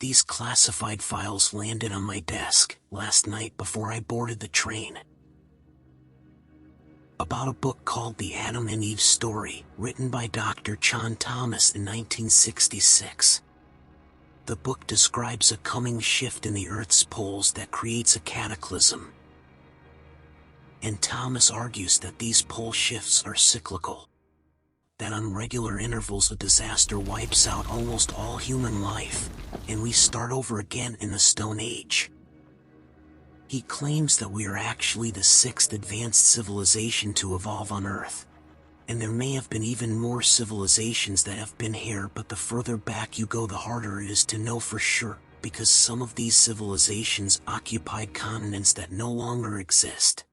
These classified files landed on my desk last night before I boarded the train. About a book called The Adam and Eve Story, written by Dr. John Thomas in 1966. The book describes a coming shift in the Earth's poles that creates a cataclysm. And Thomas argues that these pole shifts are cyclical. That on regular intervals a disaster wipes out almost all human life, and we start over again in the Stone Age. He claims that we are actually the sixth advanced civilization to evolve on Earth. And there may have been even more civilizations that have been here, but the further back you go the harder it is to know for sure, because some of these civilizations occupied continents that no longer exist.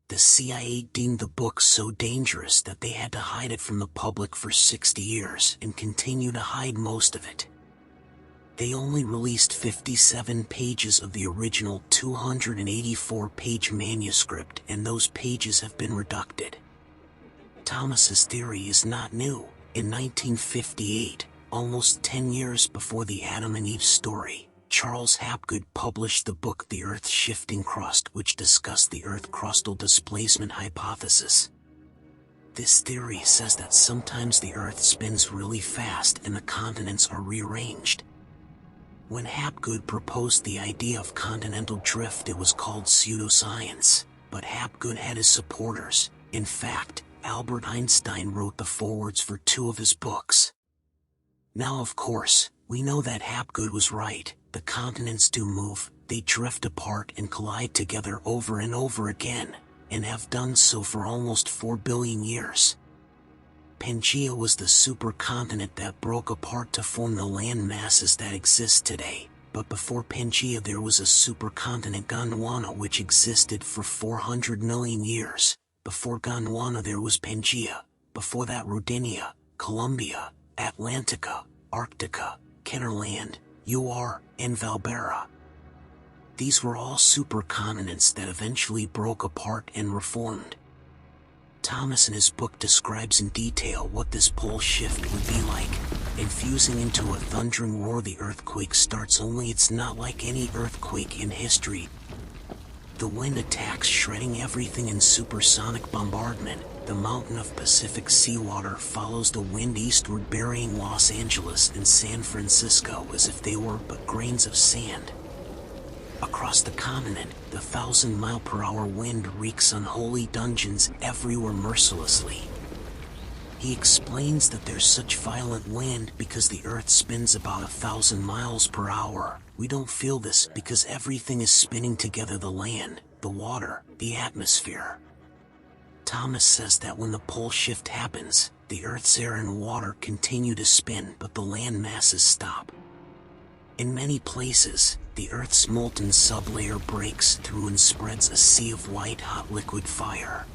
The CIA deemed the book so dangerous that they had to hide it from the public for 60 years and continue to hide most of it. They only released 57 pages of the original 284-page manuscript, and those pages have been redacted. Thomas's theory is not new. In 1958, almost 10 years before the Adam and Eve story, Charles Hapgood published the book The Earth's Shifting Crust, which discussed the Earth crustal displacement hypothesis. This theory says that sometimes the Earth spins really fast and the continents are rearranged. When Hapgood proposed the idea of continental drift, it was called pseudoscience, but Hapgood had his supporters. In fact, Albert Einstein wrote the forewords for 2 of his books. Now, of course, we know that Hapgood was right. The continents do move, they drift apart and collide together over and over again, and have done so for almost 4 billion years. Pangaea was the supercontinent that broke apart to form the land masses that exist today, but before Pangaea there was a supercontinent Gondwana which existed for 400 million years. Before Gondwana there was Pangaea, before that Rodinia, Columbia, Atlantica, Arctica, Kennerland, Uar, and Valbera. These were all supercontinents that eventually broke apart and reformed. Thomas in his book describes in detail what this pole shift would be like, and fusing into a thundering roar the earthquake starts, only it's not like any earthquake in history. The wind attacks, shredding everything in supersonic bombardment. The mountain of Pacific seawater follows the wind eastward, burying Los Angeles and San Francisco as if they were but grains of sand. Across the continent, the 1,000-mile-per-hour wind wreaks unholy dungeons everywhere mercilessly. He explains that there's such violent wind because the Earth spins about 1,000 miles per hour. We don't feel this because everything is spinning together: the land, the water, the atmosphere. Thomas says that when the pole shift happens, the Earth's air and water continue to spin, but the land masses stop. In many places, the Earth's molten sublayer breaks through and spreads a sea of white-hot liquid fire.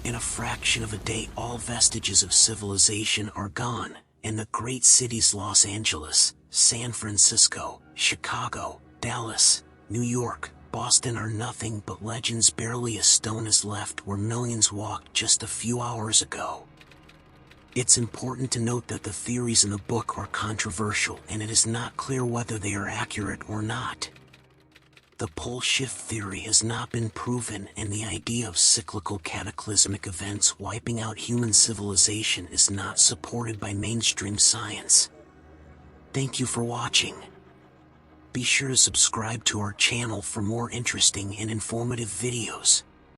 In a fraction of a day, all vestiges of civilization are gone, and the great cities Los Angeles, San Francisco, Chicago, Dallas, New York, Boston are nothing but legends. Barely a stone is left where millions walked just a few hours ago. It's important to note that the theories in the book are controversial, and it is not clear whether they are accurate or not. The pole shift theory has not been proven, and the idea of cyclical cataclysmic events wiping out human civilization is not supported by mainstream science. Thank you for watching. Be sure to subscribe to our channel for more interesting and informative videos.